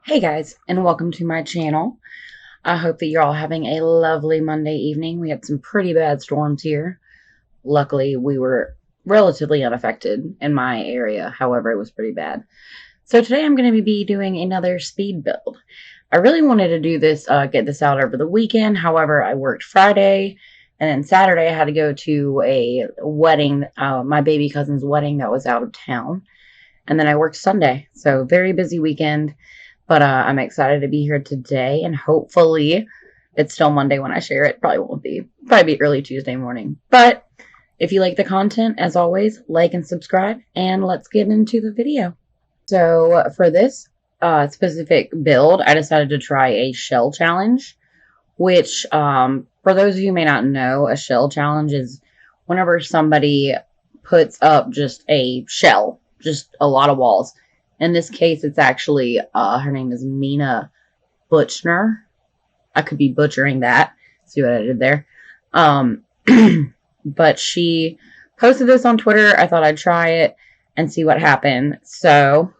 Hey guys, and welcome to my channel. I hope that you're all having a lovely Monday evening. We had some pretty bad storms here. Luckily, we were relatively unaffected in my area. However, it was pretty bad. So today I'm going to be doing another speed build. I really wanted to do this, get this out over the weekend. However, I worked Friday, and then Saturday I had to go to a wedding, my baby cousin's wedding that was out of town. And then I worked Sunday. So very busy weekend. But I'm excited to be here today, and hopefully it's still Monday when I share it. Probably won't be. Probably be early Tuesday morning. But if you like the content, as always, like and subscribe, and let's get into the video. So for this specific build, I decided to try a shell challenge, which for those of you who may not know, a shell challenge is whenever somebody puts up just a shell, just a lot of walls. In this case, it's actually, her name is Mina Butchner. I could be butchering that. See what I did there? But she posted this on Twitter. I thought I'd try it and see what happened. So,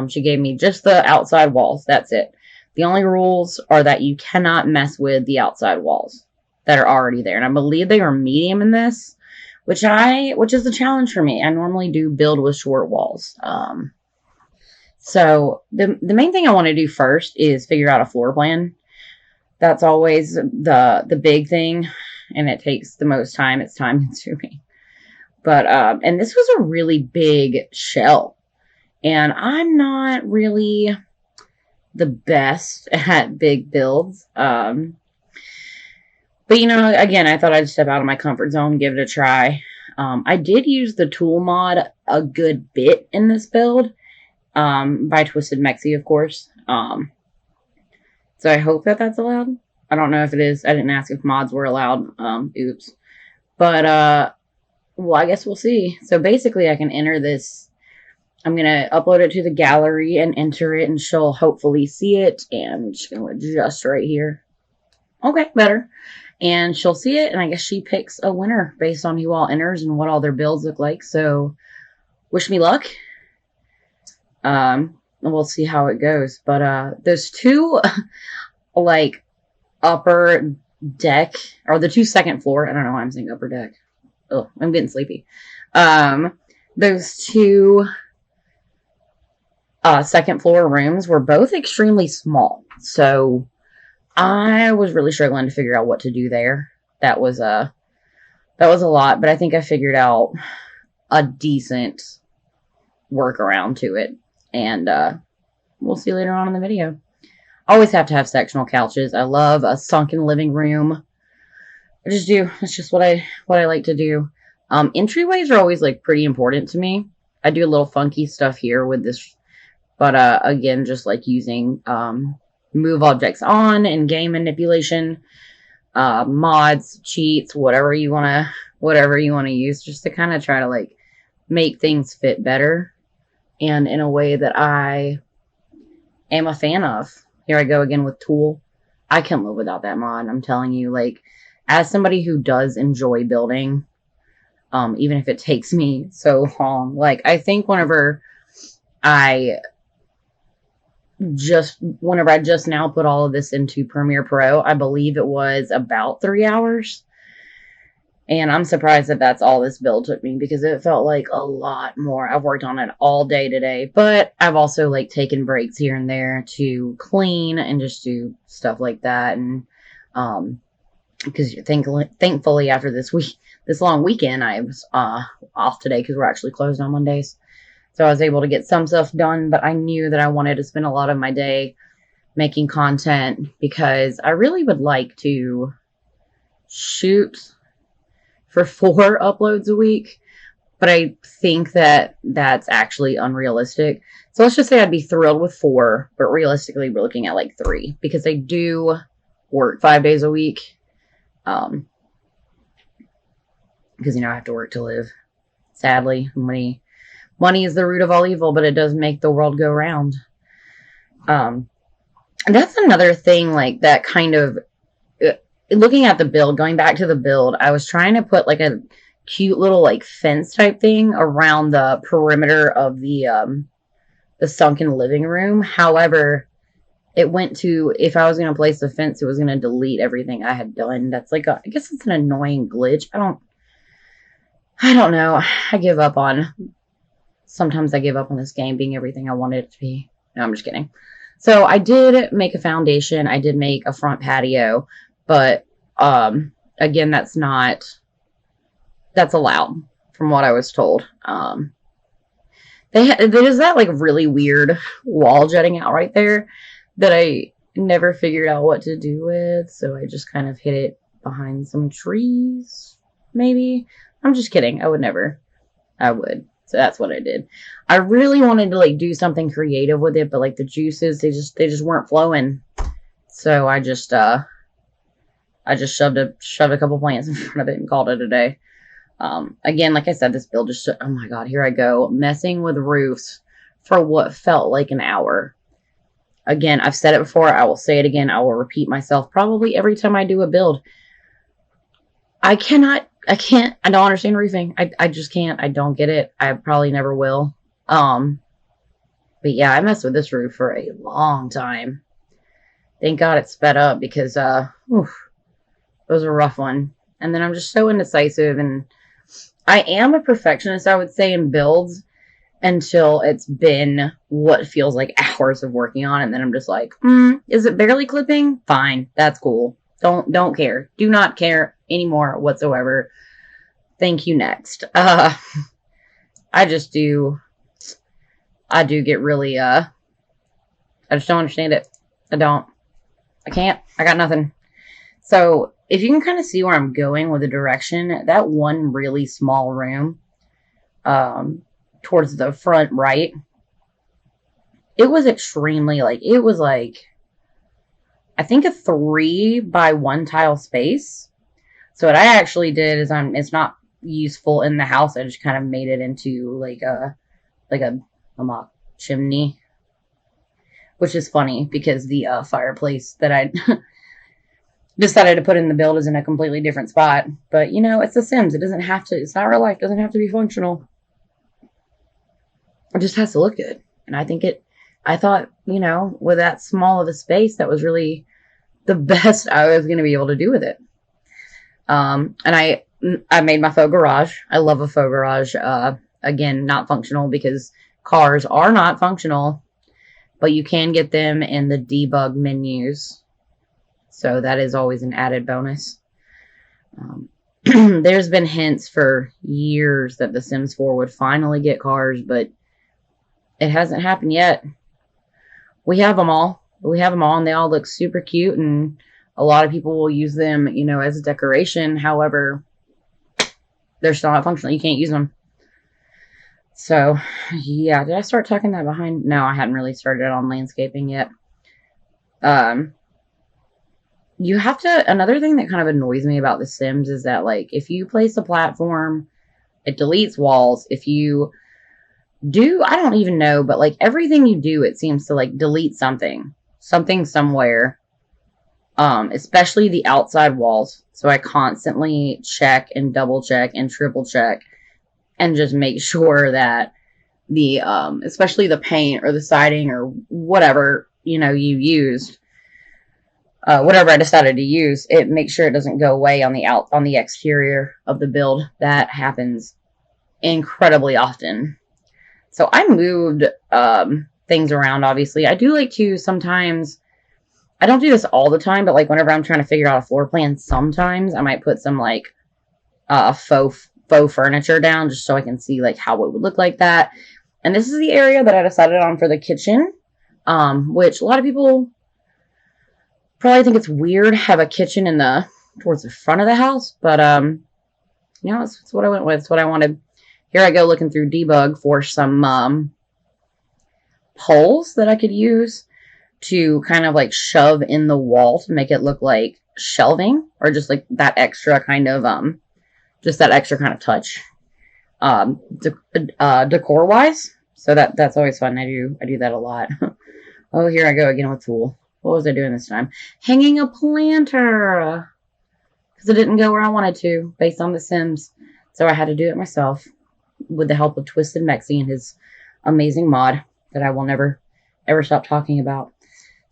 she gave me just the outside walls. That's it. The only rules are that you cannot mess with the outside walls that are already there. And I believe they are medium in this, which is a challenge for me. I normally do build with short walls. So the main thing I want to do first is figure out a floor plan. That's always the big thing, and it takes the most time. It's time consuming. But and this was a really big shell, and I'm not really the best at big builds. But you know, again, I thought I'd step out of my comfort zone, give it a try. I did use the tool mod a good bit in this build. By Twisted Mexi, of course. So I hope that that's allowed. I don't know if it is. I didn't ask if mods were allowed. Oops. But, well, I guess we'll see. So basically I can enter this. I'm going to upload it to the gallery and enter it, and she'll hopefully see it. And I'm just going to adjust right here. Okay, better. And she'll see it, and I guess she picks a winner based on who all enters and what all their builds look like. So wish me luck. We'll see how it goes. But those two like upper deck, or the two second floor, I don't know why I'm saying upper deck. Oh, I'm getting sleepy. Those two second floor rooms were both extremely small. So I was really struggling to figure out what to do there. That was a lot, but I think I figured out a decent workaround to it. And we'll see later on in the video. Always have to have sectional couches. I love a sunken living room. I just do. It's just what I like to do. Entryways are always like pretty important to me. I do a little funky stuff here with this, but again, just like using move objects on and game manipulation, mods, cheats, whatever you wanna use, just to kind of try to like make things fit better. And in a way that I am a fan of. Here I go again with Tool. I can't live without that mod. I'm telling you, like, as somebody who does enjoy building, even if it takes me so long, like, I think whenever I just now put all of this into Premiere Pro, I believe it was about 3 hours. And I'm surprised that that's all this build took me, because it felt like a lot more. I've worked on it all day today, but I've also like taken breaks here and there to clean and just do stuff like that. And because thankfully after this long weekend, I was off today because we're actually closed on Mondays. So I was able to get some stuff done, but I knew that I wanted to spend a lot of my day making content, because I really would like to shoot for 4 uploads a week, but I think that that's actually unrealistic. So let's just say I'd be thrilled with 4, but realistically we're looking at like 3, because I do work 5 days a week. Because, you know, I have to work to live. Sadly, money is the root of all evil, but it does make the world go round. And that's another thing, like, that kind of, looking at the build, going back to the build, I was trying to put like a cute little like fence type thing around the perimeter of the sunken living room. However, it went to, if I was going to place the fence, it was going to delete everything I had done. That's like I guess it's an annoying glitch. I don't know. Sometimes I give up on this game being everything I wanted it to be. No, I'm just kidding. So I did make a foundation. I did make a front patio, but again, that's allowed from what I was told. There's that like really weird wall jutting out right there that I never figured out what to do with, so I just kind of hid it behind some trees, maybe. I'm just kidding. I would. So that's what I did. I really wanted to like do something creative with it, but like the juices, they just weren't flowing. So I just shoved a couple plants in front of it and called it a day. Again, like I said, this build just, oh my God, here I go, messing with roofs for what felt like an hour. Again, I've said it before. I will say it again. I will repeat myself probably every time I do a build. I don't understand roofing. I just can't. I don't get it. I probably never will. But yeah, I messed with this roof for a long time. Thank God it sped up because, it was a rough one. And then I'm just so indecisive, and I am a perfectionist, I would say, in builds until it's been what feels like hours of working on it. And then I'm just like, is it barely clipping? Fine. That's cool. Don't care. Do not care anymore whatsoever. Thank you. Next. I do get really, I just don't understand it. I can't. I got nothing. So if you can kind of see where I'm going with the direction, that one really small room, towards the front right, it was extremely I think a 3x1 tile space. So what I actually did is it's not useful in the house. I just kind of made it into like a mock chimney, which is funny because the fireplace that I decided to put in the build is in a completely different spot. But it's The Sims. It's not real life. It doesn't have to be functional. It just has to look good. And I thought, with that small of a space, that was really the best I was going to be able to do with it. And I made my faux garage. I love a faux garage. Again, not functional because cars are not functional, but you can get them in the debug menus. So that is always an added bonus. There's been hints for years that The Sims 4 would finally get cars, but it hasn't happened yet. We have them all, and they all look super cute, and a lot of people will use them, as a decoration. However, they're still not functional. You can't use them. So, yeah. Did I start tucking that behind? No, I hadn't really started on landscaping yet. You have to, another thing that kind of annoys me about The Sims is that, if you place a platform, it deletes walls. If you do, I don't even know, but, everything you do, it seems to, delete something somewhere, especially the outside walls. So I constantly check and double check and triple check and just make sure that the, especially the paint or the siding or whatever, you used, whatever I decided to use, it makes sure it doesn't go away on the exterior of the build. That happens incredibly often. So I moved things around, obviously. I do like to sometimes, I don't do this all the time, but whenever I'm trying to figure out a floor plan, sometimes I might put some faux furniture down just so I can see how it would look like that. And this is the area that I decided on for the kitchen, which a lot of people probably think it's weird to have a kitchen towards the front of the house, but it's what I went with. It's what I wanted. Here I go looking through debug for some poles that I could use to kind of shove in the wall to make it look like shelving, or just that extra kind of touch decor wise. So that's always fun. I do that a lot. Oh, here I go again with tool. What was I doing this time? Hanging a planter because it didn't go where I wanted to based on The Sims. So I had to do it myself with the help of Twisted Mexi and his amazing mod that I will never ever stop talking about.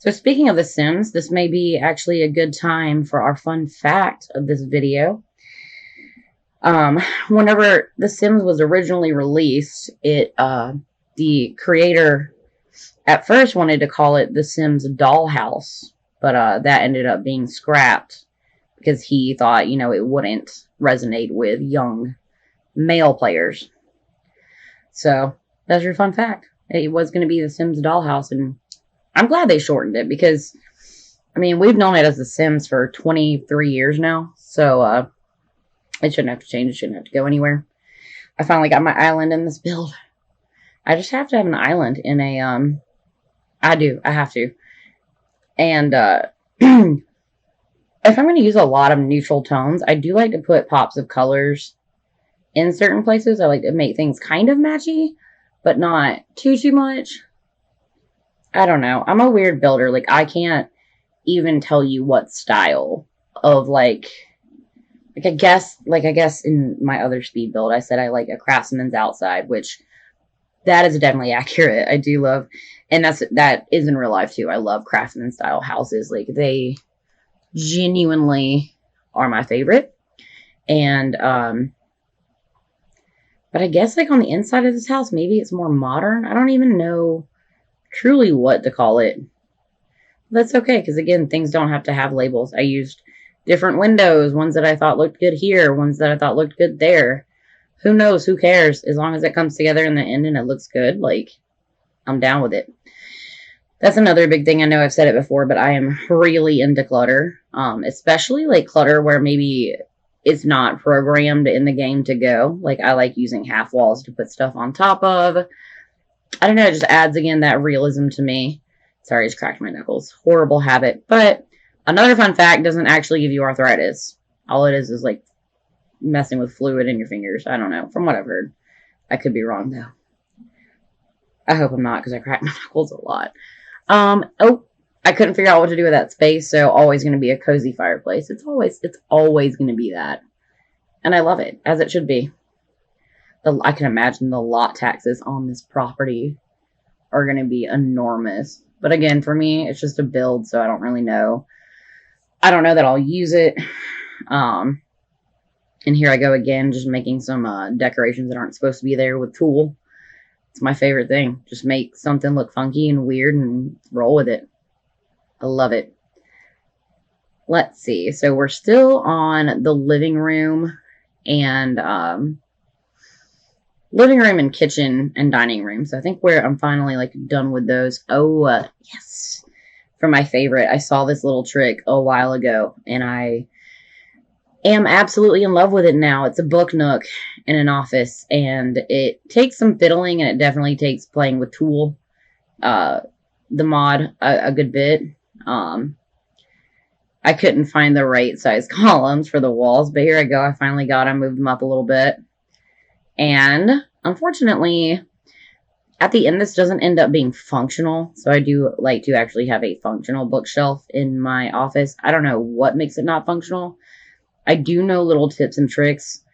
So speaking of The Sims, this may be actually a good time for our fun fact of this video. Whenever The Sims was originally released, the creator at first wanted to call it The Sims Dollhouse, but that ended up being scrapped because he thought, it wouldn't resonate with young male players. So that's your fun fact. It was going to be The Sims Dollhouse, and I'm glad they shortened it because, we've known it as The Sims for 23 years now, so it shouldn't have to change. It shouldn't have to go anywhere. I finally got my island in this build. I just have to have an island in a, I have to. And, if I'm going to use a lot of neutral tones, I do like to put pops of colors in certain places. I like to make things kind of matchy, but not too much. I don't know. I'm a weird builder. Like, I can't even tell you what style of, I guess in my other speed build, I said I like a craftsman's outside, which that is definitely accurate. I do love, and that is in real life too. I love craftsman style houses. Like, they genuinely are my favorite. And, but I guess on the inside of this house, maybe it's more modern. I don't even know truly what to call it. That's okay, because again, things don't have to have labels. I used different windows, ones that I thought looked good here, ones that I thought looked good there. Who knows? Who cares? As long as it comes together in the end and it looks good, I'm down with it. That's another big thing. I know I've said it before, but I am really into clutter, especially clutter where maybe it's not programmed in the game to go. I like using half walls to put stuff on top of. I don't know, it just adds, again, that realism to me. Sorry, I just cracked my knuckles. Horrible habit. But another fun fact, doesn't actually give you arthritis. All it is messing with fluid in your fingers. I don't know, from what I've heard. I could be wrong, though. I hope I'm not, because I crack my knuckles a lot. I couldn't figure out what to do with that space, so always going to be a cozy fireplace. It's always going to be that. And I love it, as it should be. I can imagine the lot taxes on this property are going to be enormous. But again, for me, it's just a build, so I don't really know. I don't know that I'll use it. And here I go again, just making some decorations that aren't supposed to be there with tulle. It's my favorite thing. Just make something look funky and weird and roll with it. I love it. Let's see. So we're still on the living room and kitchen and dining room. So I think I'm finally done with those. Oh, yes. For my favorite, I saw this little trick a while ago and I am absolutely in love with it now. It's a book nook in an office, and it takes some fiddling, and it definitely takes playing with tulle, the mod, a good bit. I couldn't find the right size columns for the walls, but here I go. I finally got them, moved them up a little bit. And unfortunately, at the end, this doesn't end up being functional. So I do like to actually have a functional bookshelf in my office. I don't know what makes it not functional. I do know little tips and tricks,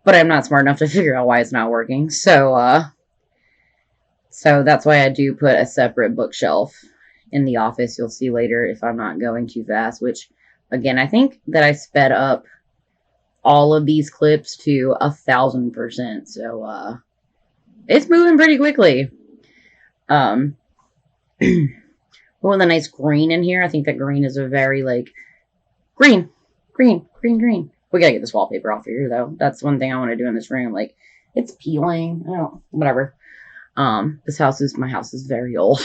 but I'm not smart enough to figure out why it's not working. So that's why I do put a separate bookshelf in the office. You'll see later if I'm not going too fast, which, again, I think that I sped up all of these clips to 1,000%. So, it's moving pretty quickly. Oh, and the nice green in here. I think that green is a very, green. We gotta get this wallpaper off here, though. That's one thing I want to do in this room. It's peeling. Whatever. My house is very old.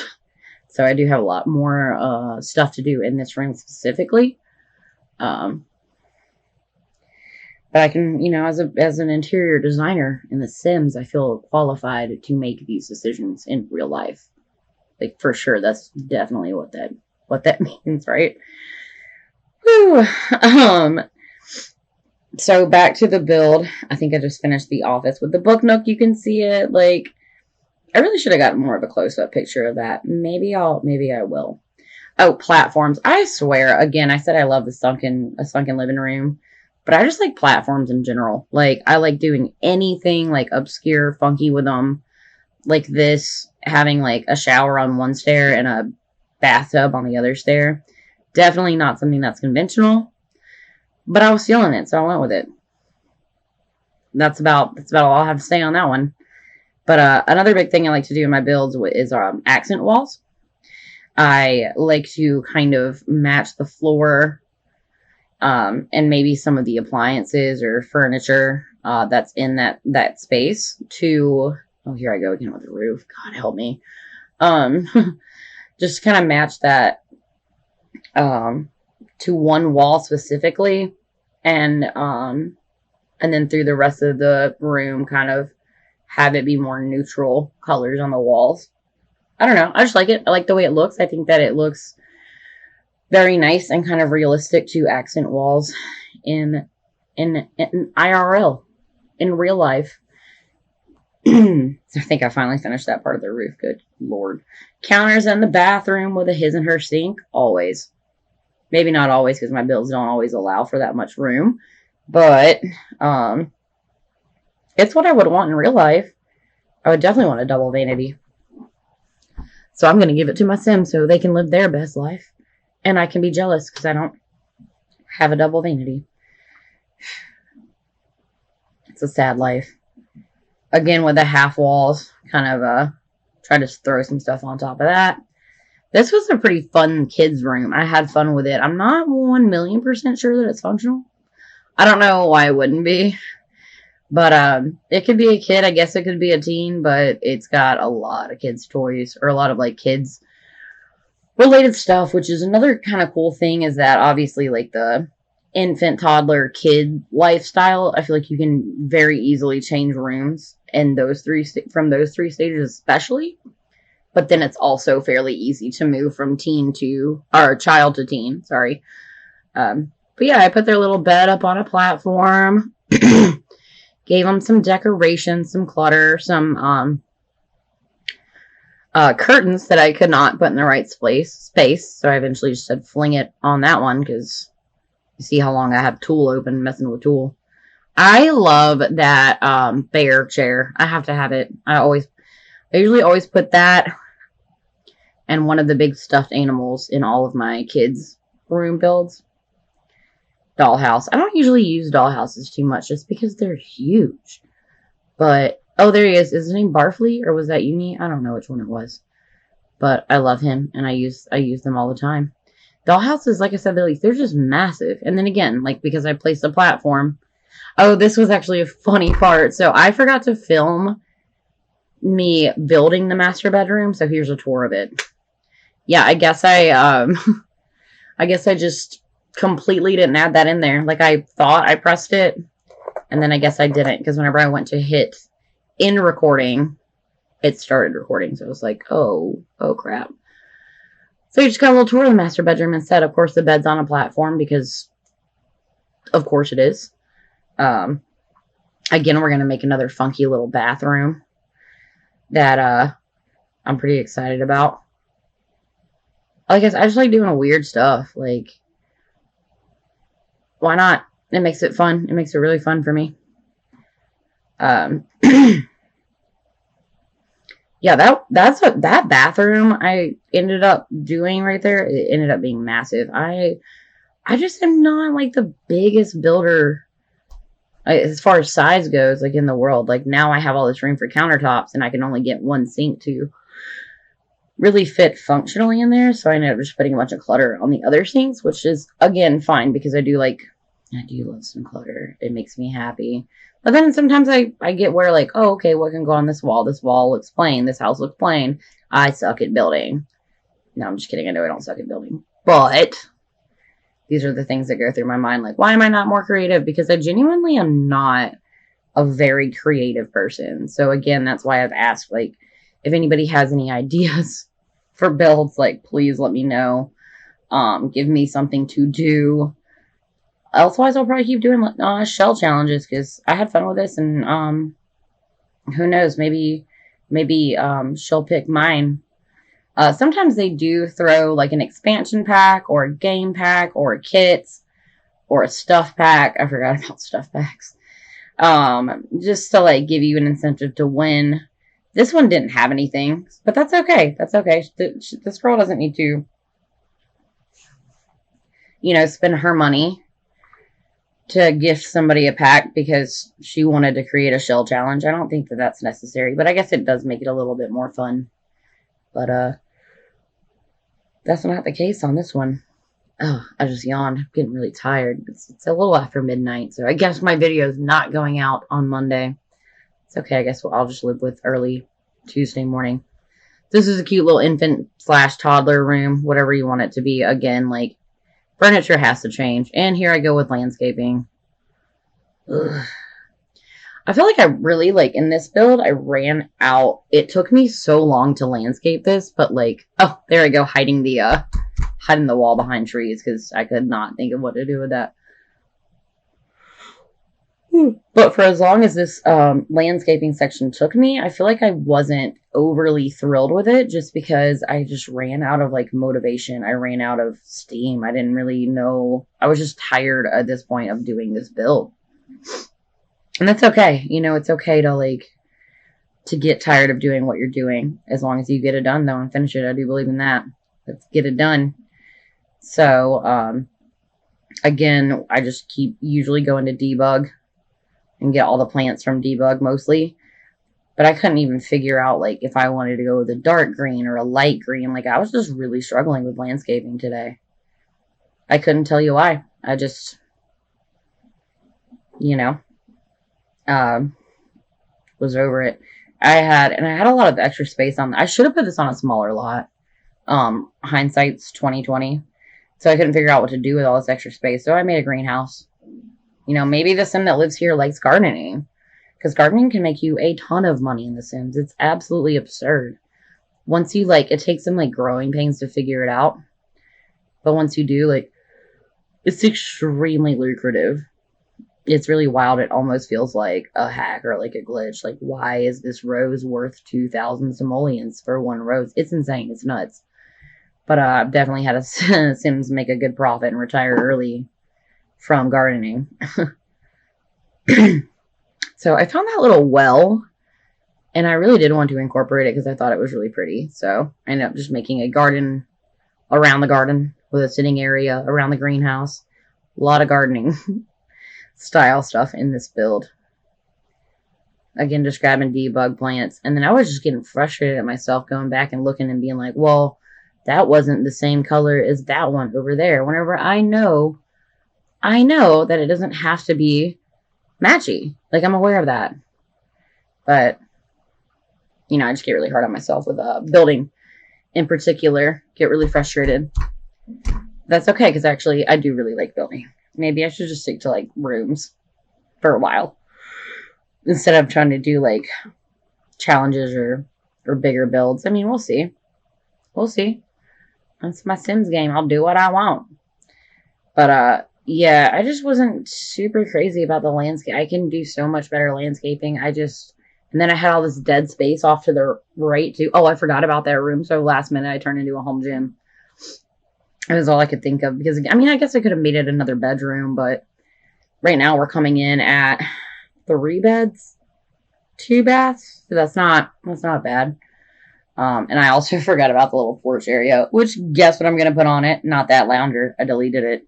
So I do have a lot more stuff to do in this room specifically. But I can, as an interior designer in The Sims, I feel qualified to make these decisions in real life. For sure, that's definitely what that means, right? Whew. So back to the build. I think I just finished the office with the book nook. You can see it. I really should have gotten more of a close-up picture of that. Maybe I will. Oh, platforms. I swear, again, I said I love a sunken living room, but I just like platforms in general. I like doing anything obscure, funky with them. This, having a shower on one stair and a bathtub on the other stair. Definitely not something that's conventional, but I was feeling it, so I went with it. That's about all I'll have to say on that one. But another big thing I like to do in my builds is accent walls. I like to kind of match the floor and maybe some of the appliances or furniture that's in that space to, oh, here I go again with the roof. God help me. Just kind of match that to one wall specifically, and then through the rest of the room kind of have it be more neutral colors on the walls. I don't know. I just like it. I like the way it looks. I think that it looks very nice and kind of realistic to accent walls in IRL, in real life. I think I finally finished that part of the roof. Good Lord. Counters in the bathroom with a his and her sink. Always. Maybe not always, because my builds don't always allow for that much room. But it's what I would want in real life. I would definitely want a double vanity. So I'm going to give it to my Sims so they can live their best life. And I can be jealous because I don't have a double vanity. It's a sad life. Again, with the half walls, kind of try to throw some stuff on top of that. This was a pretty fun kids' room. I had fun with it. I'm not 1,000,000% sure that it's functional. I don't know why it wouldn't be. But it could be a kid. I guess it could be a teen. But it's got a lot of kids' toys. Or a lot of, like, kids' related stuff. Which is another kind of cool thing. Is that, obviously, like, the infant, toddler, kid lifestyle. I feel like you can very easily change rooms. And from those three stages especially. But then it's also fairly easy to move from child to teen. Sorry. But yeah, I put their little bed up on a platform. Gave them some decorations, some clutter, some curtains that I could not put in the right space. So I eventually just said fling it on that one because you see how long I have Tool open messing with Tool. I love that bear chair. I have to have it. I usually always put that and one of the big stuffed animals in all of my kids' room builds. Dollhouse. I don't usually use dollhouses too much just because they're huge. But, oh, there he is. Is his name Barfly or was that Uni? I don't know which one it was. But I love him and I use them all the time. Dollhouses, like I said, they're just massive. And then again, like because I placed a platform. Oh, this was actually a funny part. So I forgot to film me building the master bedroom. So here's a tour of it. Yeah, I guess I just completely didn't add that in there. Like I thought I pressed it and then I guess I didn't because whenever I went to hit in recording, it started recording. So it was like, oh crap. So you just got a little tour of the master bedroom instead. Of course, the bed's on a platform because of course it is. Again, we're going to make another funky little bathroom that I'm pretty excited about. I just like doing weird stuff. Like, why not? It makes it fun. It makes it really fun for me. Yeah, that bathroom I ended up doing right there. It ended up being massive. I just am not like the biggest builder as far as size goes, like in the world. Like now I have all this room for countertops and I can only get one sink to really fit functionally in there. So I ended up just putting a bunch of clutter on the other sinks, which is again fine because I do love some clutter. It makes me happy. But then sometimes I get where like, oh, okay, what can go on this wall? This wall looks plain. This house looks plain. I suck at building. No, I'm just kidding. I know I don't suck at building. But these are the things that go through my mind. Like, why am I not more creative? Because I genuinely am not a very creative person. So again, that's why I've asked, like, if anybody has any ideas for builds, like, please let me know. Give me something to do. Otherwise, I'll probably keep doing shell challenges because I had fun with this, and who knows? Maybe she'll pick mine. Sometimes they do throw like an expansion pack or a game pack or a kit or a stuff pack. I forgot about stuff packs. Just to like give you an incentive to win. This one didn't have anything, but that's okay. That's okay. This girl doesn't need to spend her money to gift somebody a pack because she wanted to create a shell challenge. I don't think that that's necessary, but I guess it does make it a little bit more fun. But that's not the case on this one. Oh, I just yawned. I'm getting really tired. It's a little after midnight, so I guess my video is not going out on Monday. It's okay. I guess I'll just live with early Tuesday morning. This is a cute little infant/toddler room, whatever you want it to be. Again, like, furniture has to change. And here I go with landscaping. Ugh. I feel like I really, like, in this build, I ran out. It took me so long to landscape this, but, like, oh, there I go, hiding the wall behind trees, because I could not think of what to do with that. But for as long as this landscaping section took me, I feel like I wasn't overly thrilled with it, just because I just ran out of, like, motivation. I ran out of steam. I didn't really know. I was just tired at this point of doing this build. And that's okay. It's okay to, like, to get tired of doing what you're doing, as long as you get it done, though, and finish it. I do believe in that. Let's get it done. So, again, I just keep usually going to debug and get all the plants from debug mostly. But I couldn't even figure out, like, if I wanted to go with a dark green or a light green. Like, I was just really struggling with landscaping today. I couldn't tell you why. I just, was over it. I had a lot of extra space on. I should have put this on a smaller lot. Hindsight's 2020. So I couldn't figure out what to do with all this extra space. So I made a greenhouse. Maybe the sim that lives here likes gardening. Because gardening can make you a ton of money in The Sims. It's absolutely absurd. Once you, like, it takes some, like, growing pains to figure it out. But once you do, like, it's extremely lucrative. It's really wild. It almost feels like a hack or like a glitch. Like, why is this rose worth 2,000 simoleons for one rose? It's insane. It's nuts. But I've definitely had a Sims make a good profit and retire early from gardening. So I found that little well, and I really did want to incorporate it because I thought it was really pretty. So I ended up just making a garden around the garden with a sitting area around the greenhouse. A lot of gardening style stuff in this build. Again, just grabbing debug plants. And then I was just getting frustrated at myself going back and looking and being like, well, that wasn't the same color as that one over there. Whenever I know that it doesn't have to be matchy. Like, I'm aware of that. But, I just get really hard on myself with building in particular. Get really frustrated. That's okay, because actually I do really like building. Maybe I should just stick to, like, rooms for a while instead of trying to do, like, challenges or bigger builds. I mean, we'll see. We'll see. That's my Sims game. I'll do what I want. But, yeah, I just wasn't super crazy about the landscape. I can do so much better landscaping. And then I had all this dead space off to the right, too. Oh, I forgot about that room. So last minute, I turned into a home gym. It was all I could think of. Because, I guess I could have made it another bedroom. But right now, we're coming in at 3 beds, 2 baths. So that's not bad. And I also forgot about the little porch area. Which, guess what I'm going to put on it? Not that lounger. I deleted it.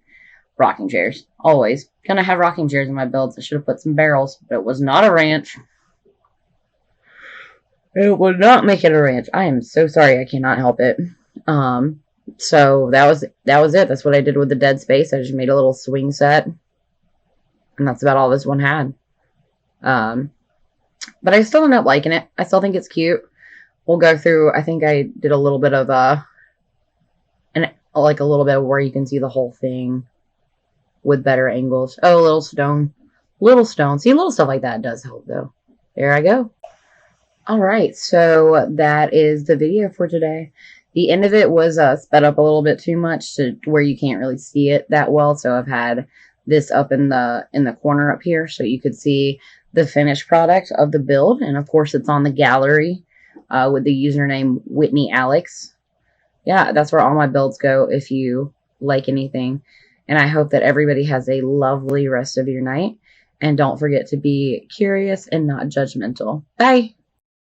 Rocking chairs. Always. Gonna have rocking chairs in my builds. I should have put some barrels, but it was not a ranch. It would not make it a ranch. I am so sorry. I cannot help it. So that was it. That's what I did with the dead space. I just made a little swing set. And that's about all this one had. But I still ended up liking it. I still think it's cute. We'll go through, I think I did a little bit of a little bit where you can see the whole thing with better angles. Oh, little stone. See, little stuff like that does help, though. There I go. All right, so that is the video for today. The end of it was sped up a little bit too much to where you can't really see it that well. So I've had this up in the corner up here, so you could see the finished product of the build. And of course, it's on the gallery with the username Whitney Alex. Yeah, that's where all my builds go if you like anything. And I hope that everybody has a lovely rest of your night. And don't forget to be curious and not judgmental. Bye.